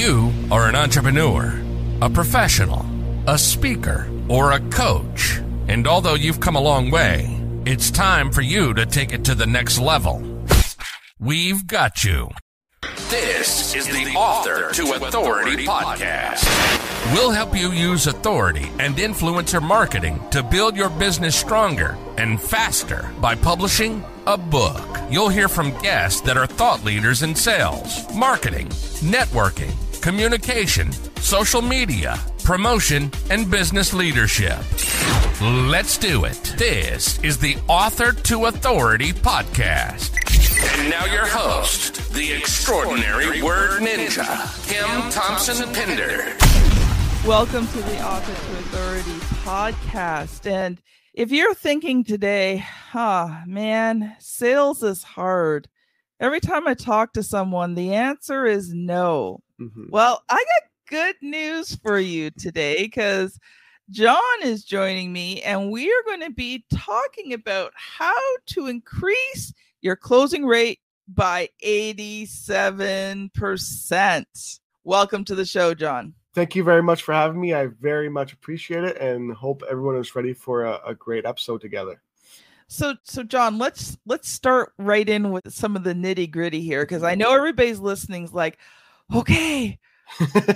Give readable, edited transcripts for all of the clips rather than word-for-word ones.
You are an entrepreneur, a professional, a speaker, or a coach. And although you've come a long way, it's time for you to take it to the next level. We've got you. This is the Author to Authority podcast. We'll help you use authority and influencer marketing to build your business stronger and faster by publishing a book. You'll hear from guests that are thought leaders in sales, marketing, networking, communication, social media, promotion, and business leadership. Let's do it. This is the Author to Authority podcast. And now your host, the extraordinary word ninja, Thompson-Pinder. Welcome to the Author to Authority podcast. And if you're thinking today, man, sales is hard. Every time I talk to someone, the answer is no. Well, I got good news for you today because Jon is joining me and we are going to be talking about how to increase your closing rate by 87%. Welcome to the show, Jon. Thank you very much for having me. I very much appreciate it and hope everyone is ready for a great episode together. So Jon, let's start right in with some of the nitty gritty here, because I know everybody's listening's like, okay,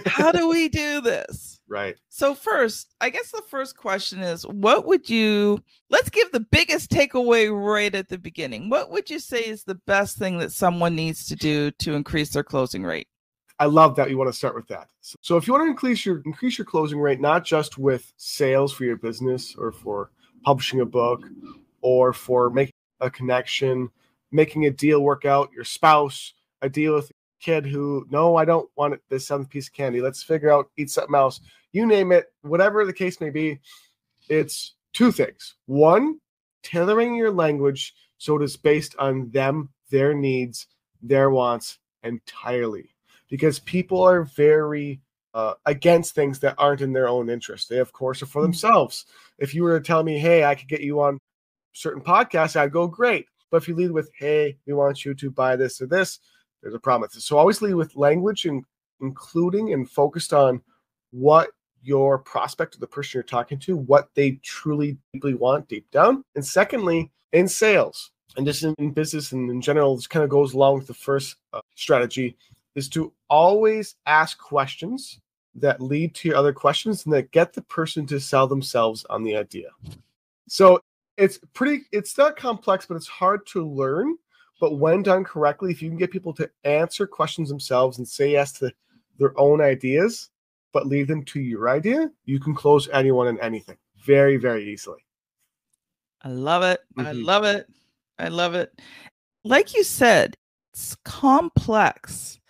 how do we do this? Right. So first, I guess the first question is, let's give the biggest takeaway right at the beginning. What would you say is the best thing that someone needs to do to increase their closing rate? I love that you want to start with that. So if you want to increase your closing rate, not just with sales for your business or for publishing a book or for making a connection, making a deal work out, your spouse, a deal with a kid who, no, I don't want this seventh piece of candy. Let's figure out, eat something else. You name it, whatever the case may be, it's two things. One, tailoring your language so it is based on them, their needs, their wants entirely. Because people are very against things that aren't in their own interest. They, of course, are for themselves. If you were to tell me, hey, I could get you on certain podcasts, I'd go, great. But if you lead with, hey, we want you to buy this or this, there's a problem. So always lead with language and including and focused on what your prospect or the person you're talking to, what they truly deeply want deep down. And secondly, in sales and just in business and in general, this kind of goes along with the first strategy, is to always ask questions that lead to your other questions and that get the person to sell themselves on the idea. So it's not complex, but it's hard to learn. But when done correctly, if you can get people to answer questions themselves and say yes to their own ideas, but leave them to your idea, you can close anyone and anything very, very easily. I love it. I love it. I love it. Like you said, it's complex.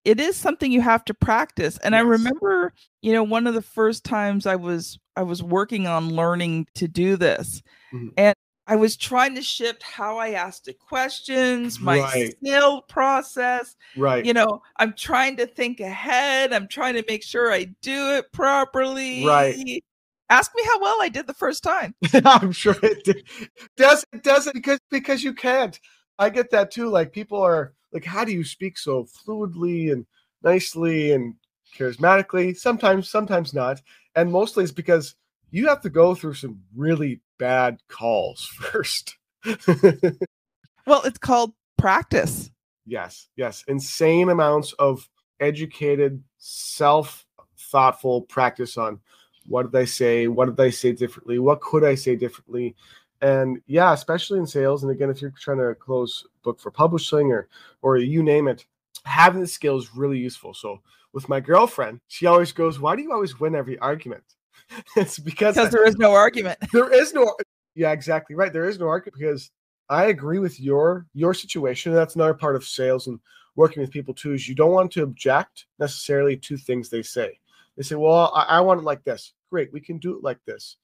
It is something you have to practice. And yes. I remember, one of the first times I was working on learning to do this. And I was trying to shift how I asked the questions, my sale process. Right. I'm trying to think ahead. I'm trying to make sure I do it properly. Right. Ask me how well I did the first time. I'm sure it does it because you can't. I get that too. Like people are like, how do you speak so fluidly and nicely and charismatically? Sometimes not. And mostly it's because you have to go through some really bad calls first. Well, it's called practice. Yes. Insane amounts of educated, self-thoughtful practice on what did I say? What did I say differently? What could I say differently? And yeah, especially in sales. And again, if you're trying to close a book for publishing or you name it, having the skill is really useful. So with my girlfriend, she always goes, why do you always win every argument? It's because there is no argument. Yeah, exactly right. There is no argument because I agree with your situation. That's another part of sales and working with people too, is you don't want to object necessarily to things they say. They say, well, I want it like this. Great, we can do it like this.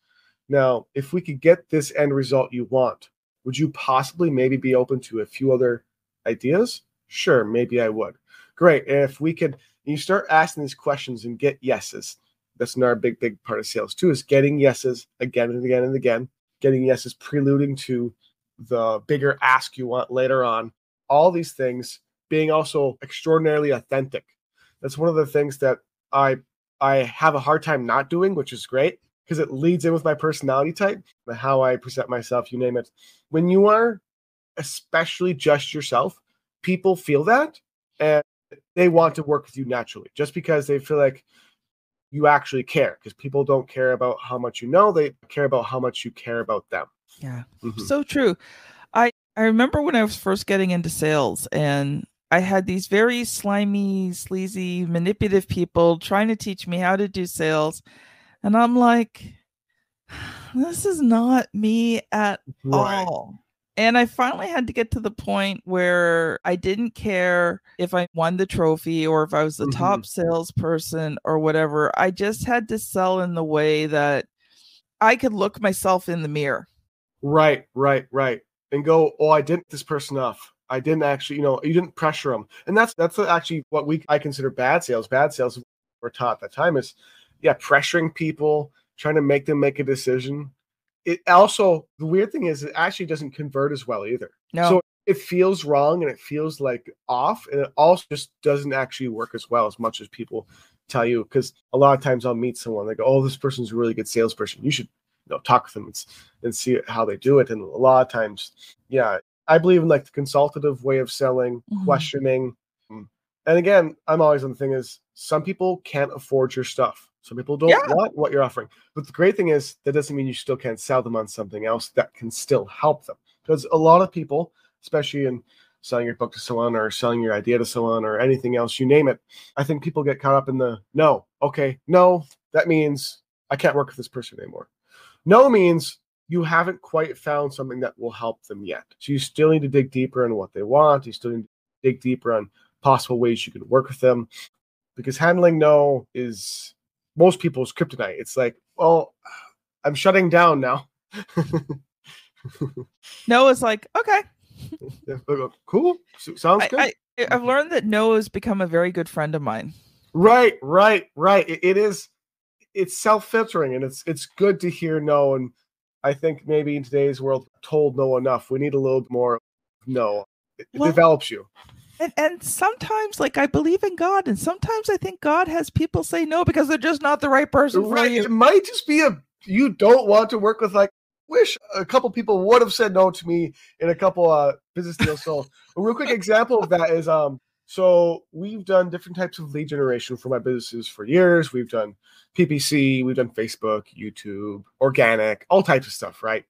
Now, if we could get this end result you want, would you possibly maybe be open to a few other ideas? Sure, maybe I would. Great. And if we could, you start asking these questions and get yeses. That's another big part of sales too, is getting yeses again and again and again. Getting yeses preluding to the bigger ask you want later on. All these things being also extraordinarily authentic. That's one of the things that I have a hard time not doing, which is great because it leads in with my personality type, how I present myself, you name it. When you are especially just yourself, people feel that and they want to work with you naturally just because they feel like you actually care, because people don't care about how much you know, they care about how much you care about them. Yeah, so true. I remember when I was first getting into sales and I had these very slimy, sleazy, manipulative people trying to teach me how to do sales. And I'm like, this is not me at all. And I finally had to get to the point where I didn't care if I won the trophy or if I was the top salesperson or whatever. I just had to sell in the way that I could look myself in the mirror. Right. And go, oh, I didn't this person off. I didn't actually, you didn't pressure them. And that's actually what I consider bad sales. Bad sales we're taught at that time is, pressuring people, trying to make them make a decision. It also, the weird thing is it actually doesn't convert as well either. No. So it feels wrong and it feels like off, and it also just doesn't actually work as well as much as people tell you. Because a lot of times I'll meet someone, they go, oh, this person's a really good salesperson. You should talk with them and see how they do it. And a lot of times, I believe in like the consultative way of selling, questioning. And again, I'm always on the thing is some people can't afford your stuff. Some people don't want what you're offering. But the great thing is that doesn't mean you still can't sell them on something else that can still help them. Because a lot of people, especially in selling your book to someone or selling your idea to someone or anything else, you name it, I think people get caught up in the no, that means I can't work with this person anymore. No means you haven't quite found something that will help them yet. So you still need to dig deeper on what they want. You still need to dig deeper on possible ways you can work with them. Because handling no is most people's kryptonite. It's like, well, I'm shutting down now. No is like, okay. Cool. Sounds good. I've learned that no has become a very good friend of mine. Right. It is. It's self-filtering, and it's good to hear no. And I think maybe in today's world, told no enough. We need a little more no. It develops you. And sometimes, like, I believe in God, and sometimes I think God has people say no because they're just not the right person for you. It might just be you don't want to work with, like, wish a couple people would have said no to me in a couple business deals. So a real quick example of that is so we've done different types of lead generation for my businesses for years. We've done PPC, we've done Facebook, YouTube, organic, all types of stuff, right?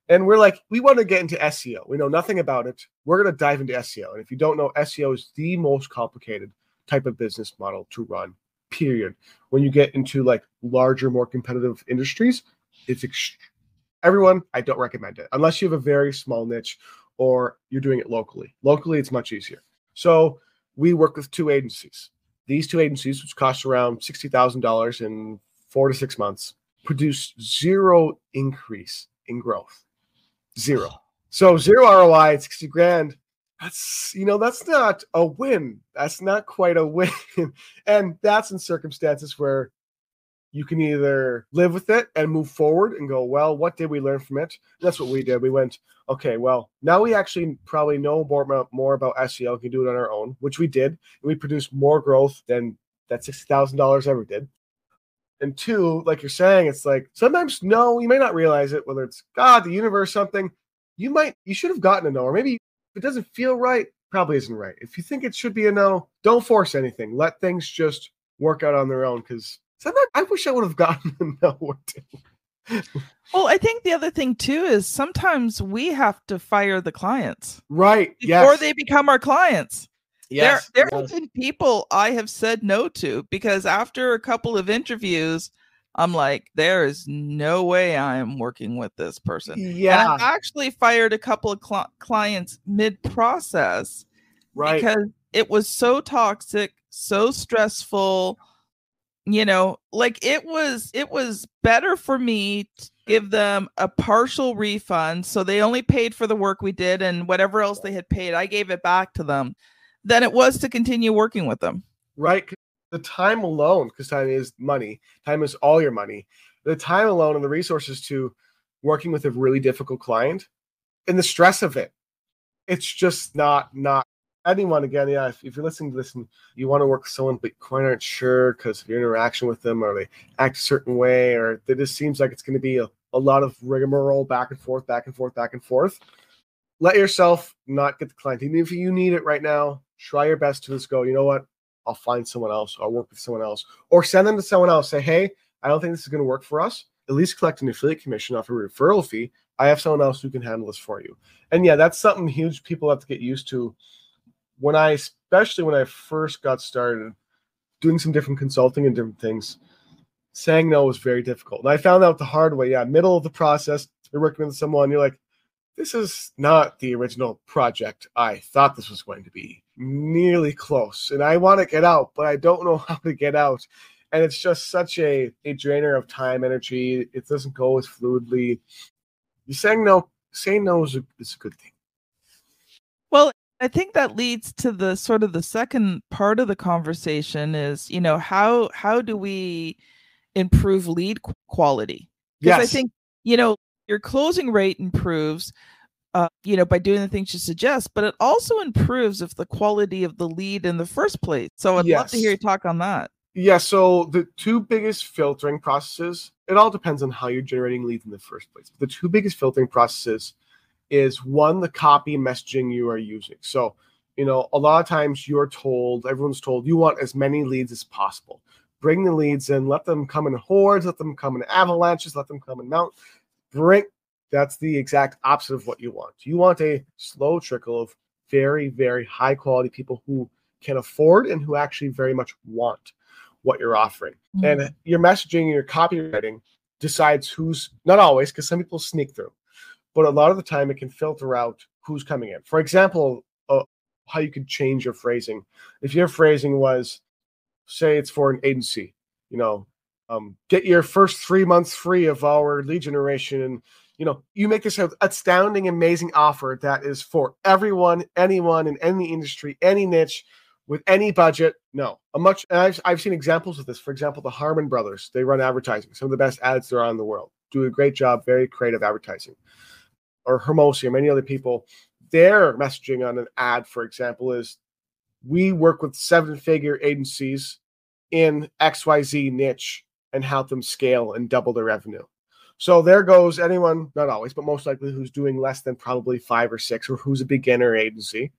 And we're like, we want to get into SEO. We know nothing about it. We're going to dive into SEO. And if you don't know, SEO is the most complicated type of business model to run, period. When you get into like larger, more competitive industries, it's everyone, I don't recommend it unless you have a very small niche or you're doing it locally. Locally, it's much easier. So we work with two agencies. These two agencies, which cost around $60,000 in 4 to 6 months, produce zero increase in growth. Zero. So zero ROI at 60 grand. That's not a win. That's not quite a win. And that's in circumstances where you can either live with it and move forward and go, well, what did we learn from it? And that's what we did. We went, okay, well, now we actually probably know more about SEO. We can do it on our own, which we did. And we produced more growth than that $60,000 ever did. And two, like you're saying, it's like sometimes no, you may not realize it, whether it's God, the universe, something. You should have gotten a no, or maybe if it doesn't feel right, probably isn't right. If you think it should be a no, don't force anything. Let things just work out on their own. Because sometimes I wish I would have gotten a no or two. Well, I think the other thing too is sometimes we have to fire the clients, right? Before they become our clients. Yes, there have been people I have said no to because after a couple of interviews, I'm like, there is no way I am working with this person. Yeah, and I've actually fired a couple of clients mid-process, right? Because it was so toxic, so stressful. Like it was better for me to give them a partial refund, so they only paid for the work we did, and whatever else they had paid, I gave it back to them, than it was to continue working with them. Right. The time alone, because time is money. Time is all your money. The time alone and the resources to working with a really difficult client and the stress of it, it's just not anyone, again, yeah, if you're listening to this and you want to work with someone but quite aren't sure because of your interaction with them, or they act a certain way, or it just seems like it's going to be a lot of rigmarole, back and forth, back and forth, back and forth, let yourself not get the client. Even if you need it right now, try your best to just go, you know what, I'll find someone else. I'll work with someone else. Or send them to someone else. Say, hey, I don't think this is going to work for us. At least collect an affiliate commission off a referral fee. I have someone else who can handle this for you. And yeah, that's something huge people have to get used to. Especially when I first got started doing some different consulting and different things, saying no was very difficult. And I found out the hard way. Yeah, middle of the process, you're working with someone, you're like, this is not the original project I thought this was going to be. Nearly close. And I want to get out, but I don't know how to get out. And it's just such a drainer of time, energy. It doesn't go as fluidly. You're saying no is a good thing. Well, I think that leads to the sort of the second part of the conversation is, how do we improve lead quality? Because Yes. I think, your closing rate improves, by doing the things you suggest, but it also improves if the quality of the lead in the first place. So I'd love to hear you talk on that. Yeah, so the two biggest filtering processes, it all depends on how you're generating leads in the first place. The two biggest filtering processes is, one, the copy messaging you are using. So, a lot of times everyone's told you want as many leads as possible. Bring the leads in, let them come in hordes, let them come in avalanches, let them come in mount. That's the exact opposite of what you want. You want a slow trickle of very, very high quality people who can afford and who actually very much want what you're offering. Mm-hmm. And your messaging and your copywriting decides who's, not always, because some people sneak through, but a lot of the time it can filter out who's coming in. For example, how you could change your phrasing. If your phrasing was, say it's for an agency, get your first 3 months free of our lead generation, and you make this astounding, amazing offer that is for everyone, anyone in any industry, any niche, with any budget. No, I've seen examples of this. For example, the Harmon brothers, they run advertising, some of the best ads there are in the world, do a great job, very creative advertising. Or Hermosi or many other people, their messaging on an ad, for example, is, we work with 7-figure agencies in XYZ niche and help them scale and double their revenue. So there goes anyone, not always, but most likely, who's doing less than probably 5 or 6, or who's a beginner agency.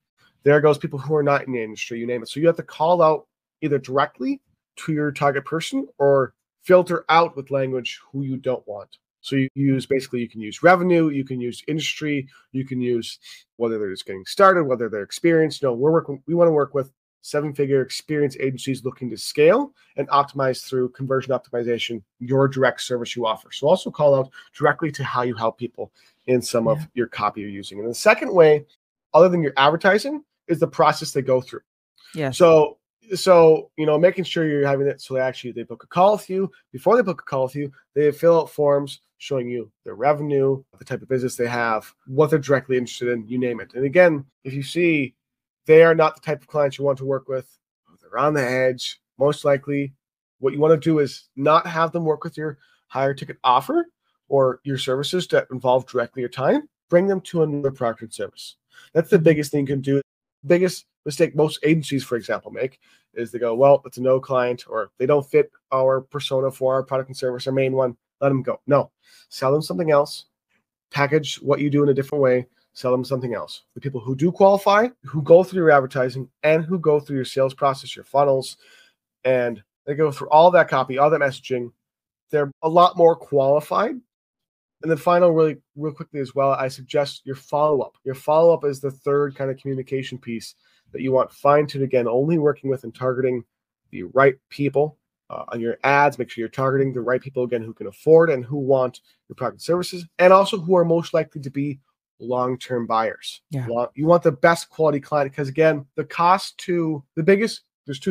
There goes people who are not in the industry, you name it. So you have to call out either directly to your target person or filter out with language who you don't want. So you can use revenue, you can use industry, you can use whether they're just getting started, whether they're experienced. We want to work with 7-figure experienced agencies looking to scale and optimize through conversion optimization, your direct service you offer. So also call out directly to how you help people in some of your copy you're using. And the second way, other than your advertising, is the process they go through. Yeah. So making sure you're having it so they book a call with you. Before they book a call with you, they fill out forms showing you their revenue, the type of business they have, what they're directly interested in, you name it. And again, if you see they are not the type of clients you want to work with, they're on the edge, most likely what you want to do is not have them work with your higher ticket offer or your services that involve directly your time. Bring them to another product and service. That's the biggest thing you can do. Biggest mistake most agencies, for example, make is they go, well, it's a no client, or they don't fit our persona for our product and service, our main one, let them go. No, sell them something else, package what you do in a different way, sell them something else. The people who do qualify, who go through your advertising and who go through your sales process, your funnels, and they go through all that copy, all that messaging, they're a lot more qualified. And then real quickly as well, I suggest your follow-up. Your follow-up is the third kind of communication piece that you want fine-tuned, again, only working with and targeting the right people on your ads. Make sure you're targeting the right people, again, who can afford and who want your product and services, and also who are most likely to be long-term buyers. Yeah. You want the best quality client because, again, there's two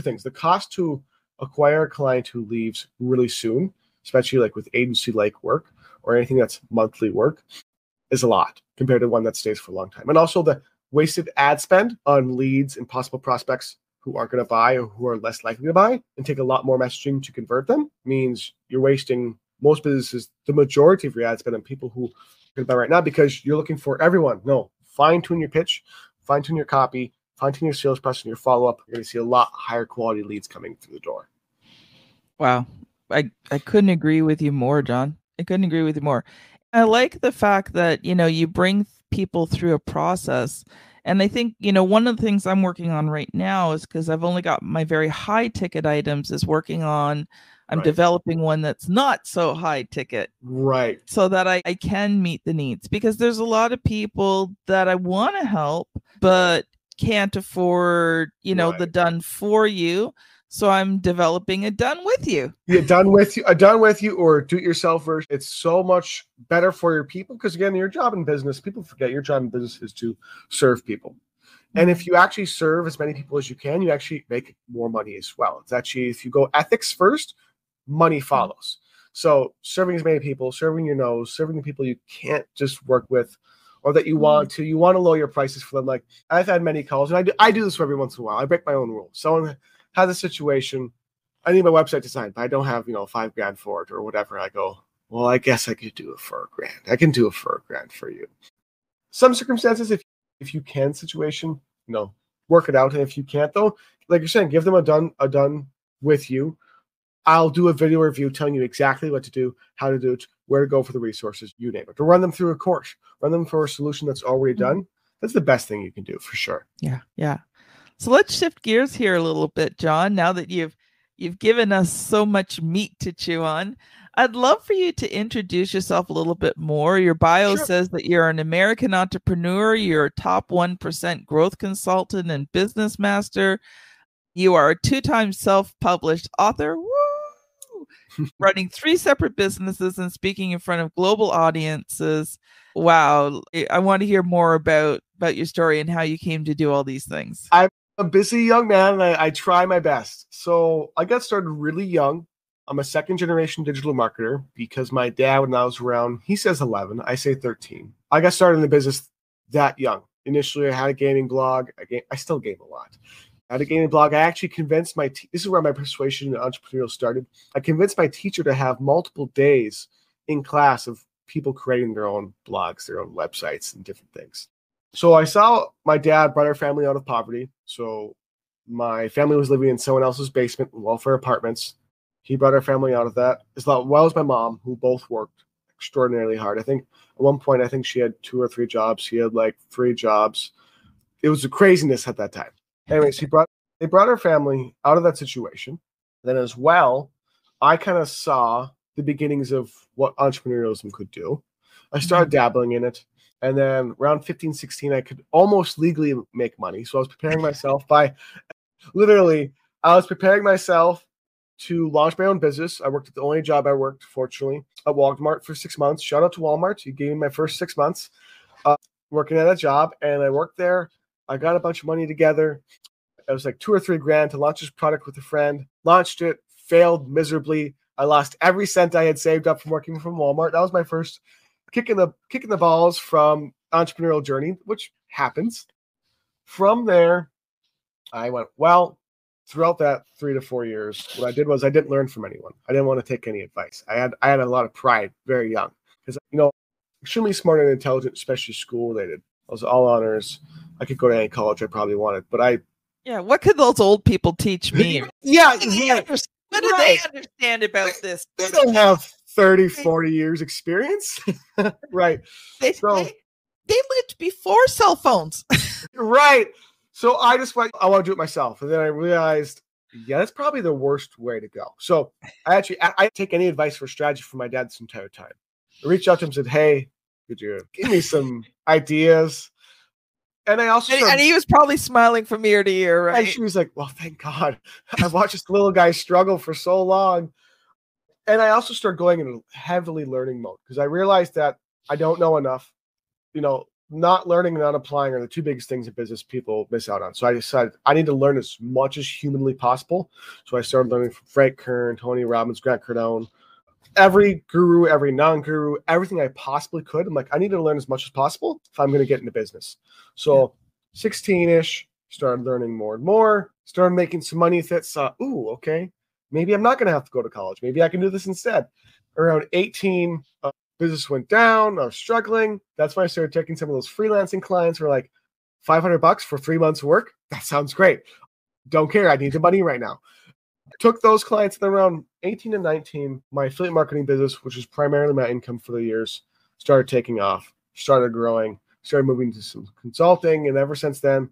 things. The cost to acquire a client who leaves really soon, especially like with agency-like work, or anything that's monthly work, is a lot compared to one that stays for a long time. And also the wasted ad spend on leads and possible prospects who aren't going to buy or who are less likely to buy and take a lot more messaging to convert them means you're wasting, most businesses, the majority of your ad spend on people who are going to buy right now because you're looking for everyone. No, fine-tune your pitch, fine-tune your copy, fine-tune your sales process and your follow-up, you're going to see a lot higher quality leads coming through the door. Wow. I couldn't agree with you more, Jon. I couldn't agree with you more. I like the fact that, you bring people through a process. And I think, one of the things I'm working on right now is because I've only got my very high ticket items I'm developing one that's not so high ticket. Right. So that I can meet the needs, because there's a lot of people that I want to help, but can't afford, the done for you. So I'm developing a done with you. Yeah, a done with you or do it yourself version. It's so much better for your people because, again, your job in business, people forget your job in business is to serve people. And if you actually serve as many people as you can, you actually make more money as well. It's actually, if you go ethics first, money follows. So serving as many people, serving your nose, serving the people you can't just work with or that you want to lower your prices for them. Like I've had many calls, and I do this every once in a while. I break my own rules. Someone has a situation, I need my website designed, but I don't have, $5,000 for it or whatever. I go, well, I guess I could do it for $1,000. I can do it for $1,000 for you. Some circumstances, if you can situation, work it out. And if you can't though, like you're saying, give them a done with you. I'll do a video review telling you exactly what to do, how to do it, where to go for the resources, you name it. To run them through a course, run them for a solution that's already done. That's the best thing you can do for sure. Yeah. So let's shift gears here a little bit, Jon. Now that you've given us so much meat to chew on, I'd love for you to introduce yourself a little bit more. Your bio says that you're an American entrepreneur. You're a top 1% growth consultant and business master. You are a 2-time self-published author. Woo! Running 3 separate businesses and speaking in front of global audiences. Wow. I want to hear more about your story and how you came to do all these things. I'm a busy young man, and I try my best. So I got started really young. I'm a second-generation digital marketer because my dad, when I was around, he says 11, I say 13. I got started in the business that young. Initially, I had a gaming blog. I still game a lot. I had a gaming blog. I actually convinced this is where my persuasion and entrepreneurial started. I convinced my teacher to have multiple days in class of people creating their own blogs, their own websites, and different things. So I saw my dad brought our family out of poverty. So my family was living in someone else's basement in welfare apartments. He brought our family out of that, as well as my mom, who both worked extraordinarily hard. I think at one point, she had 2 or 3 jobs. He had like 3 jobs. It was a craziness at that time. Anyways, they brought our family out of that situation. Then as well, I kind of saw the beginnings of what entrepreneurialism could do. I started dabbling in it. And then around 15, 16, I could almost legally make money. So I was preparing myself to launch my own business. I worked at the only job I worked, fortunately, at Walmart for 6 months. Shout out to Walmart. You gave me my first 6 months working at that job. And I worked there. I got a bunch of money together. It was like $2 or $3 to launch this product with a friend. Launched it, failed miserably. I lost every cent I had saved up from working from Walmart. That was my first kicking the balls from entrepreneurial journey, which happens. From there, I went, throughout that 3 to 4 years, what I did was I didn't learn from anyone. I didn't want to take any advice. I had a lot of pride very young because, extremely smart and intelligent, especially school related. I was all honors. I could go to any college I probably wanted, but what could those old people teach me? What do they understand about this? They don't have 30, 40 years experience. Right. They lived before cell phones. Right. So I just went, I want to do it myself. And then I realized, that's probably the worst way to go. So I didn't take any advice for strategy from my dad this entire time. I reached out to him and said, hey, could you give me some ideas? And I also and he was probably smiling from ear to ear, right? And she was like, well, thank God. I've watched this little guy struggle for so long. And I also started going into heavily learning mode because I realized that I don't know enough. Not learning and not applying are the 2 biggest things in business people miss out on. So I decided I need to learn as much as humanly possible. So I started learning from Frank Kern, Tony Robbins, Grant Cardone, every guru, every non-guru, everything I possibly could. I'm like, I need to learn as much as possible if I'm going to get into business. So 16-ish, started learning more and more, started making some money with it. So, okay, maybe I'm not going to have to go to college. Maybe I can do this instead. Around 18, business went down. I was struggling. That's when I started taking some of those freelancing clients who were like, $500 for 3 months of work. That sounds great. Don't care. I need the money right now. Took those clients at around 18 and 19. My affiliate marketing business, which was primarily my income for the years, started taking off, started growing, started moving to some consulting. And ever since then,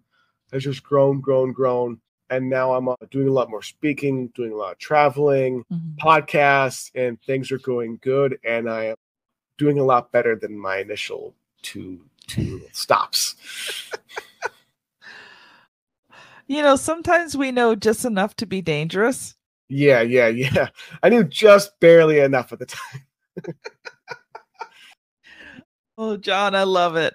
has just grown. And now I'm doing a lot more speaking, doing a lot of traveling, podcasts, and things are going good. And I am doing a lot better than my initial two stops. Sometimes we know just enough to be dangerous. Yeah. I knew just barely enough at the time. Oh, Jon, I love it.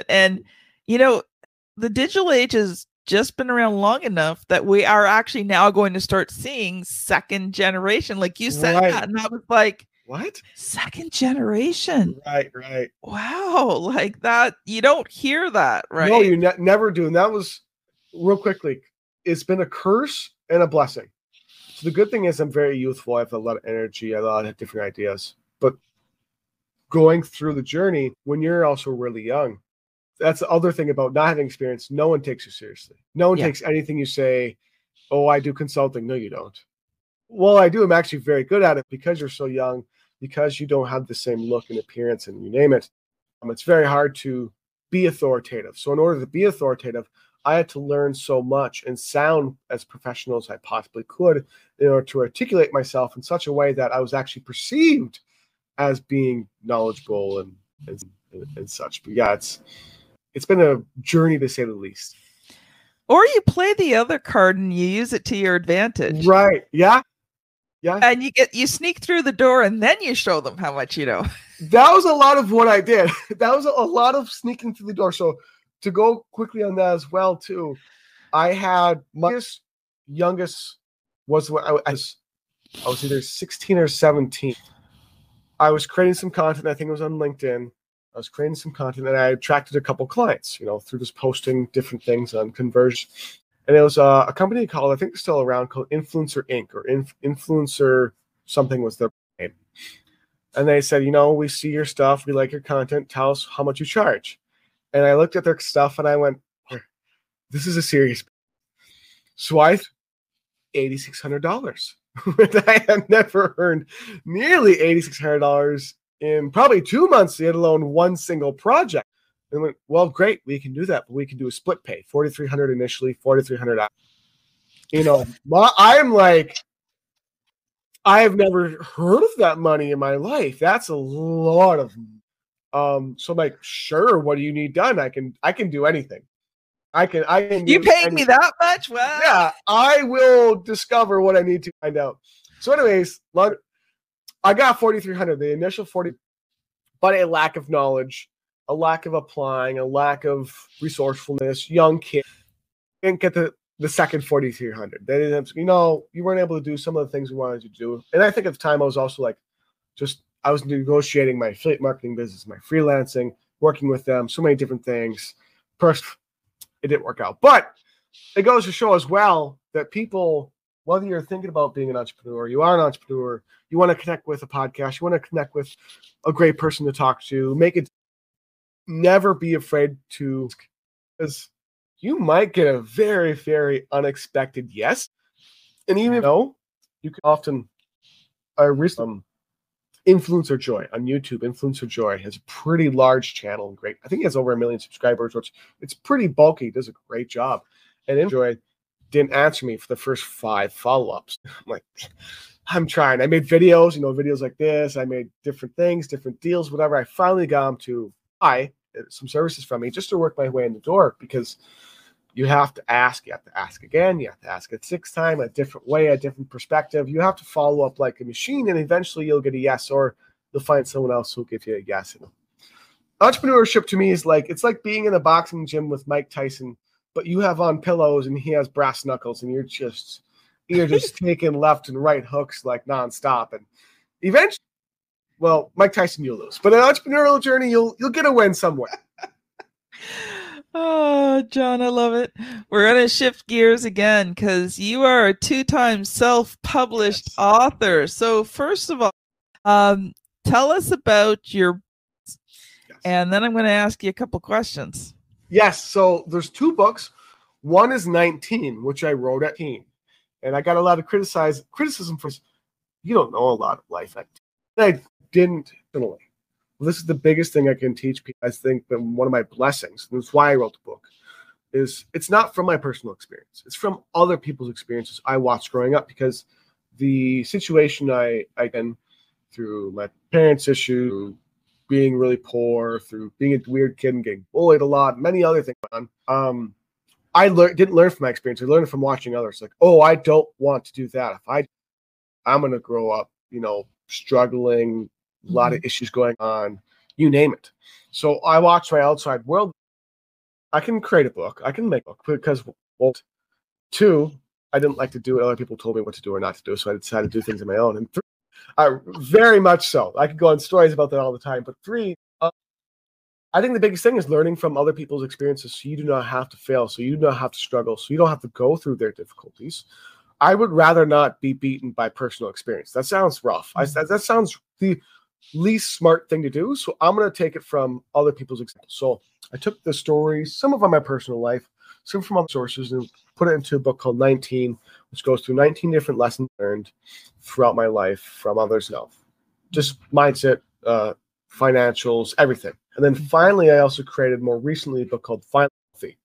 And, the digital age has just been around long enough that we are actually now going to start seeing second generation. Like you said that, and I was like, what? Second generation? Right. Wow. Like that. You don't hear that, right? No, you never do. And that was, real quickly, it's been a curse and a blessing. So the good thing is I'm very youthful. I have a lot of energy. I have a lot of different ideas. But going through the journey, when you're also really young, that's the other thing about not having experience. No one takes you seriously. No one takes anything you say. Oh, I do consulting. No, you don't. Well, I do. I'm actually very good at it because you're so young, because you don't have the same look and appearance and you name it. It's very hard to be authoritative. So in order to be authoritative, I had to learn so much and sound as professional as I possibly could in order to articulate myself in such a way that I was actually perceived as being knowledgeable and such. But yeah, it's been a journey to say the least. Or you play the other card and you use it to your advantage. Right. Yeah. And you sneak through the door and then you show them how much you know. That was a lot of what I did. That was a lot of sneaking through the door. So to go quickly on that as well, too, I had my youngest was when I was either 16 or 17. I was creating some content. I think it was on LinkedIn. I was creating some content and I attracted a couple clients, through just posting different things on Converge. And it was a company called, I think it's still around, called Influencer Inc. or Influencer something was their name. And they said, we see your stuff. We like your content. Tell us how much you charge. And I looked at their stuff and I went, this is a serious. So I $8,600. I had never earned nearly $8,600 in probably 2 months, let alone one single project. And I went, well, great, we can do that, but we can do a split pay, $4,300 initially, $4,300. I'm like, I have never heard of that money in my life. That's a lot of. So I'm like, sure, what do you need done? I can do anything. I can. You paid me that much? Wow. Yeah, I will discover what I need to find out. So, anyways, I got $4,300, the initial 40, but a lack of knowledge, a lack of applying, a lack of resourcefulness. Young kid didn't get the second $4,300. They didn't. You weren't able to do some of the things we wanted you to do. And I think at the time I was also like, I was negotiating my affiliate marketing business, my freelancing, working with them, so many different things. First, it didn't work out. But it goes to show as well that people, whether you're thinking about being an entrepreneur, you are an entrepreneur, you want to connect with a podcast, you want to connect with a great person to talk to, never be afraid to, because you might get a very, very unexpected yes. And even though you can often, Influencer Joy on YouTube. Influencer Joy has a pretty large channel and great. I think he has over 1 million subscribers, which it's pretty bulky. He does a great job. And Joy didn't answer me for the first 5 follow-ups. I'm like, I'm trying. I made videos, videos like this. I made different things, different deals, whatever. I finally got him to buy some services from me just to work my way in the door, because you have to ask. You have to ask again. You have to ask a 6th time, a different way, a different perspective. You have to follow up like a machine, and eventually you'll get a yes, or you'll find someone else who'll give you a yes. Entrepreneurship to me is it's like being in a boxing gym with Mike Tyson, but you have on pillows and he has brass knuckles, and you're just taking left and right hooks like nonstop. And eventually, well, Mike Tyson, you'll lose, but an entrepreneurial journey, you'll get a win somewhere. Oh, Jon, I love it. We're going to shift gears again because you are a 2-time self-published author. So first of all, tell us about your, and then I'm going to ask you a couple questions. Yes. So there's 2 books. One is 19, which I wrote at 18. And I got a lot of criticism for, you don't know a lot of life. I didn't. Well, this is the biggest thing I can teach people. I think that one of my blessings, and that's why I wrote the book, is it's not from my personal experience. It's from other people's experiences I watched growing up, because the situation I been through, my parents' issue, being really poor, through being a weird kid and getting bullied a lot, many other things. I didn't learn from my experience. I learned from watching others. Like, oh, I don't want to do that. If I'm going to grow up, struggling, a lot of issues going on, you name it. So I watched my outside world. I can create a book. I can make a book because, well, 2, I didn't like to do what other people told me what to do or not to do. So I decided to do things on my own. And 3, very much so. I could go on stories about that all the time. But 3, I think the biggest thing is learning from other people's experiences, so you do not have to fail, so you do not have to struggle, so you don't have to go through their difficulties. I would rather not be beaten by personal experience. That sounds rough. That sounds the least smart thing to do. So I'm going to take it from other people's examples. So I took the stories, some of them my personal life, some from other sources, and put it into a book called 19, which goes through 19 different lessons learned throughout my life from others' health. Just mindset, financials, everything. And then finally, I also created more recently a book called Finally Wealthy.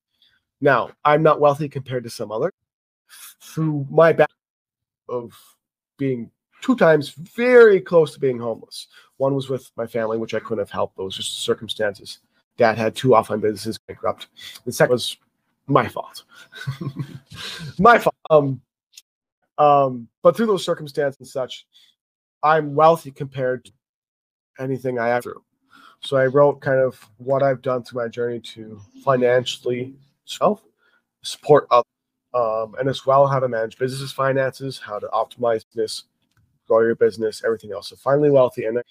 Now, I'm not wealthy compared to some others. Through my background of being 2 times very close to being homeless. One was with my family, which I couldn't have helped. Those just circumstances. Dad had 2 offline businesses bankrupt. The second was my fault. My fault. But through those circumstances and such, I'm wealthy compared to anything I have through. So I wrote kind of what I've done through my journey to financially support others, and as well how to manage business finances, how to optimize business, grow your business, everything else. So Finally Wealthy. And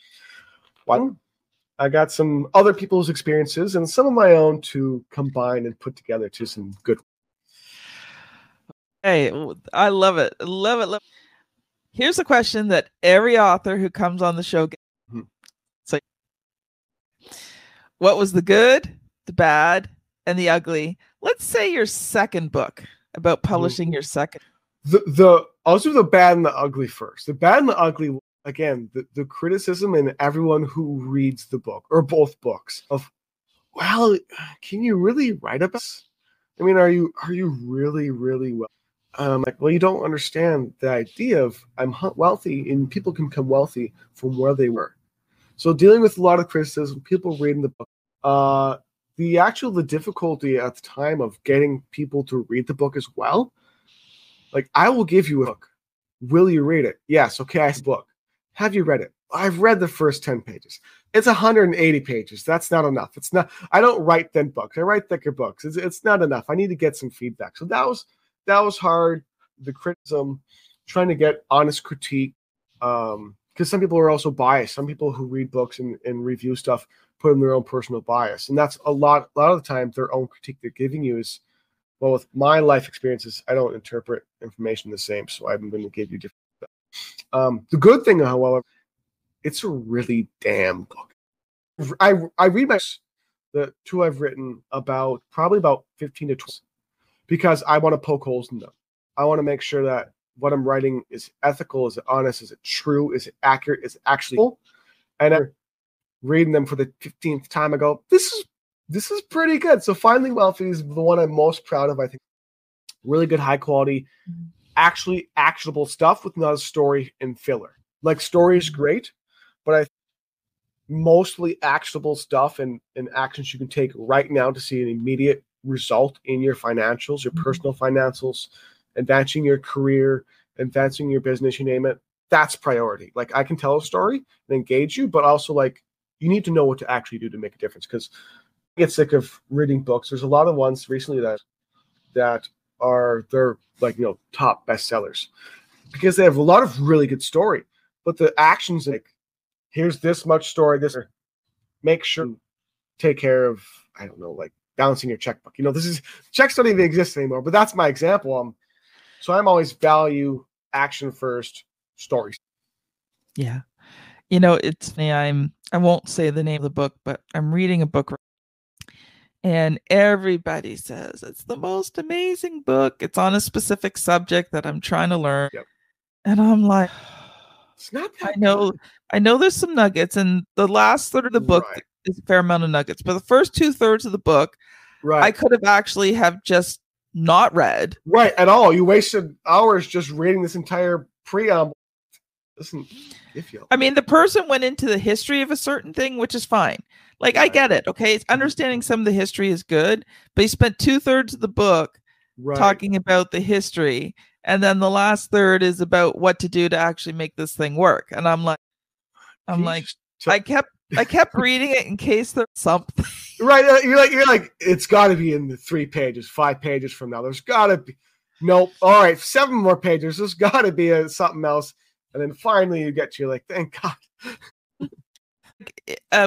I got some other people's experiences and some of my own to combine and put together to some good. Hey, I love it. Love it. Here's a question that every author who comes on the show gets. So, what was the good, the bad, and the ugly? Let's say your second book, about publishing your second. I'll do the bad and the ugly first. The bad and the ugly, again, the criticism in everyone who reads the book or both books of, well, can you really write about this? I mean, are you really, really well? Like, well, you don't understand the idea of I'm wealthy, and people can become wealthy from where they were. So dealing with a lot of criticism, people reading the book, the difficulty at the time of getting people to read the book as well. Like, I will give you a book. Will you read it? Yes. Okay, I see the book. Have you read it? I've read the first 10 pages. It's 180 pages. That's not enough. It's not. I don't write thin books. I write thicker books. It's not enough. I need to get some feedback. So that was hard. The criticism, trying to get honest critique, because some people are also biased. Some people who read books and review stuff put in their own personal bias, and that's a lot of the time their own critique they're giving you is, well, with my life experiences, I don't interpret information the same, so I'm going to give you different. The good thing, however, it's a really damn book. I read the 2 I've written probably about 15 to 20, because I want to poke holes in them. I want to make sure that what I'm writing is ethical, is it honest, is it true, is it accurate, is it actually cool? And I'm reading them for the 15th time, I go, this is pretty good. So Finally Wealthy is the one I'm most proud of. I think really good, high quality, actually actionable stuff with not a story and filler. Like, story is great, but I think mostly actionable stuff and actions you can take right now to see an immediate result in your financials, your personal financials, advancing your career, advancing your business, you name it. That's priority. Like, I can tell a story and engage you, but also, like, you need to know what to actually do to make a difference, because I get sick of reading books. There's a lot of ones recently that are they're like, top bestsellers because they have a lot of really good story, but the actions, like, here's this much story, make sure take care of, I don't know, like balancing your checkbook. Checks don't even exist anymore, but that's my example. So I'm always value action first, stories. Yeah. It's me. I won't say the name of the book, but I'm reading a book. And everybody says it's the most amazing book. It's on a specific subject that I'm trying to learn. Yep. And I'm like, it's not that I know there's some nuggets, and the last third of the book is a fair amount of nuggets. But the first 2/3 of the book, I could have actually have just not read. Right, at all. You wasted hours just reading this entire preamble. Listen, I mean, the person went into the history of a certain thing, which is fine. Like, I get it, okay? It's understanding some of the history is good, but he spent 2/3 of the book talking about the history, and then the last third is about what to do to actually make this thing work. And I'm like, I kept reading it in case there's something. Right, you're like, it's got to be in the 3 pages, 5 pages from now. There's got to be, nope. All right, 7 more pages. There's got to be something else. And then finally you get to, you're like, thank God.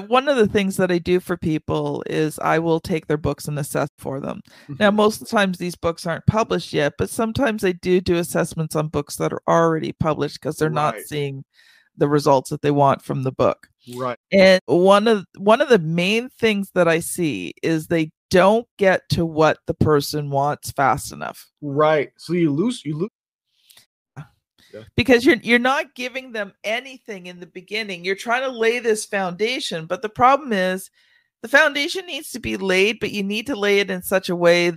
One of the things that I do for people is I will take their books and assess for them. Now, most of the times these books aren't published yet, but sometimes I do assessments on books that are already published because they're not seeing the results that they want from the book. Right. And one of the main things that I see is they don't get to what the person wants fast enough. Right. So you lose. Yeah. Because you're not giving them anything in the beginning. You're trying to lay this foundation, but the problem is the foundation needs to be laid, but you need to lay it in such a way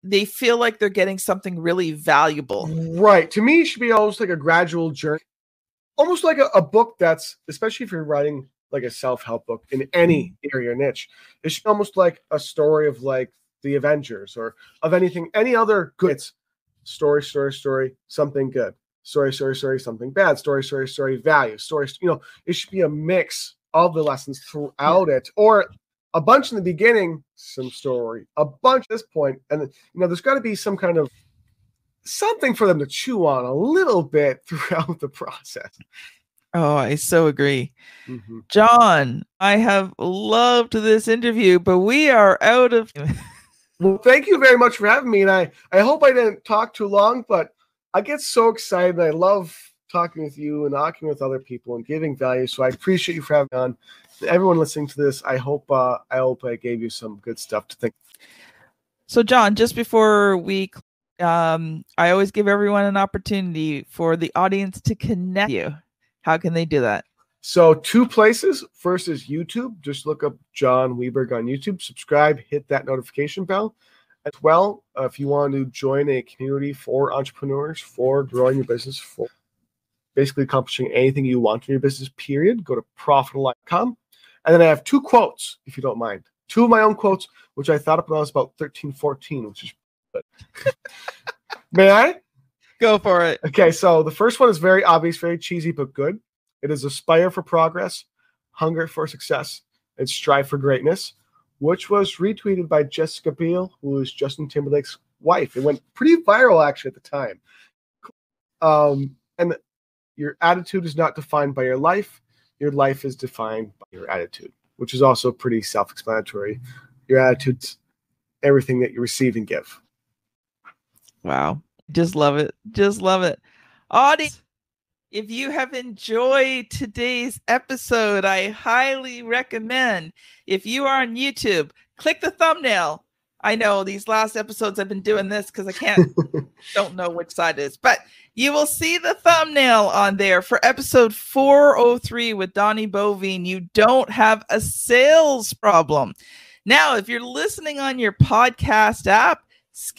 they feel like they're getting something really valuable. Right. To me, it should be almost like a gradual journey, almost like a book that's, especially if you're writing like a self-help book in any area or niche, it should be almost like a story of like the Avengers or of anything, any other good story, something good. Story, something bad. Story, value. Story, it should be a mix of the lessons throughout it, or a bunch in the beginning, some story, a bunch at this point, and there's got to be some kind of something for them to chew on a little bit throughout the process. Oh, I so agree. Jon, I have loved this interview, but we are out of... Well, thank you very much for having me, and I hope I didn't talk too long, but I get so excited. I love talking with you and talking with other people and giving value. So I appreciate you for having me on. Everyone listening to this, I hope I gave you some good stuff to think. So, Jon, just before we, I always give everyone an opportunity for the audience to connect you. How can they do that? So 2 places. First is YouTube. Just look up Jon Weberg on YouTube. Subscribe. Hit that notification bell. As well, if you want to join a community for entrepreneurs, for growing your business, for basically accomplishing anything you want in your business, period, go to profitable.com. And then I have 2 quotes, if you don't mind. 2 of my own quotes, which I thought up when I was about 13, 14, which is good. May I? Go for it. Okay, so the first one is very obvious, very cheesy, but good. It is aspire for progress, hunger for success, and strive for greatness, which was retweeted by Jessica Biel, who is Justin Timberlake's wife. It went pretty viral, actually, at the time. And your attitude is not defined by your life is defined by your attitude, which is also pretty self-explanatory. Your attitude's everything that you receive and give. Wow. Just love it. Just love it. Audience, if you have enjoyed today's episode, I highly recommend, if you are on YouTube, click the thumbnail. I know these last episodes I've been doing this because I don't know which side it is, but you will see the thumbnail on there for episode 403 with Donnie Bovine. You don't have a sales problem. Now, if you're listening on your podcast app, it's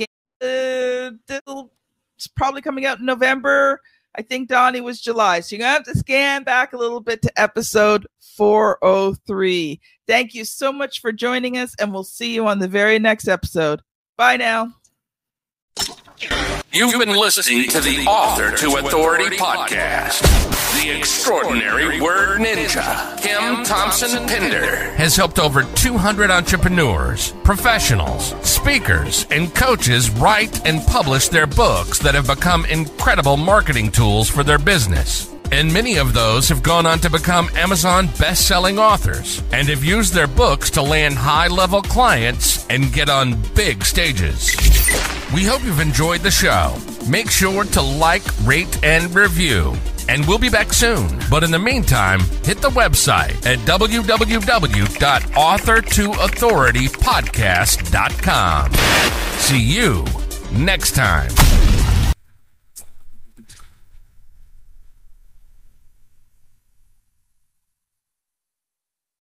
probably coming out in November. I think Donnie was July. So you're going to have to scan back a little bit to episode 403. Thank you so much for joining us, and we'll see you on the very next episode. Bye now. You've been listening to the Author to Authority podcast. The extraordinary word ninja, Kim Thompson-Pinder, has helped over 200 entrepreneurs, professionals, speakers, and coaches write and publish their books that have become incredible marketing tools for their business. And many of those have gone on to become Amazon best-selling authors and have used their books to land high-level clients and get on big stages. We hope you've enjoyed the show. make sure to like, rate, and review. And we'll be back soon. But in the meantime, hit the website at www.author2authoritypodcast.com. See you next time.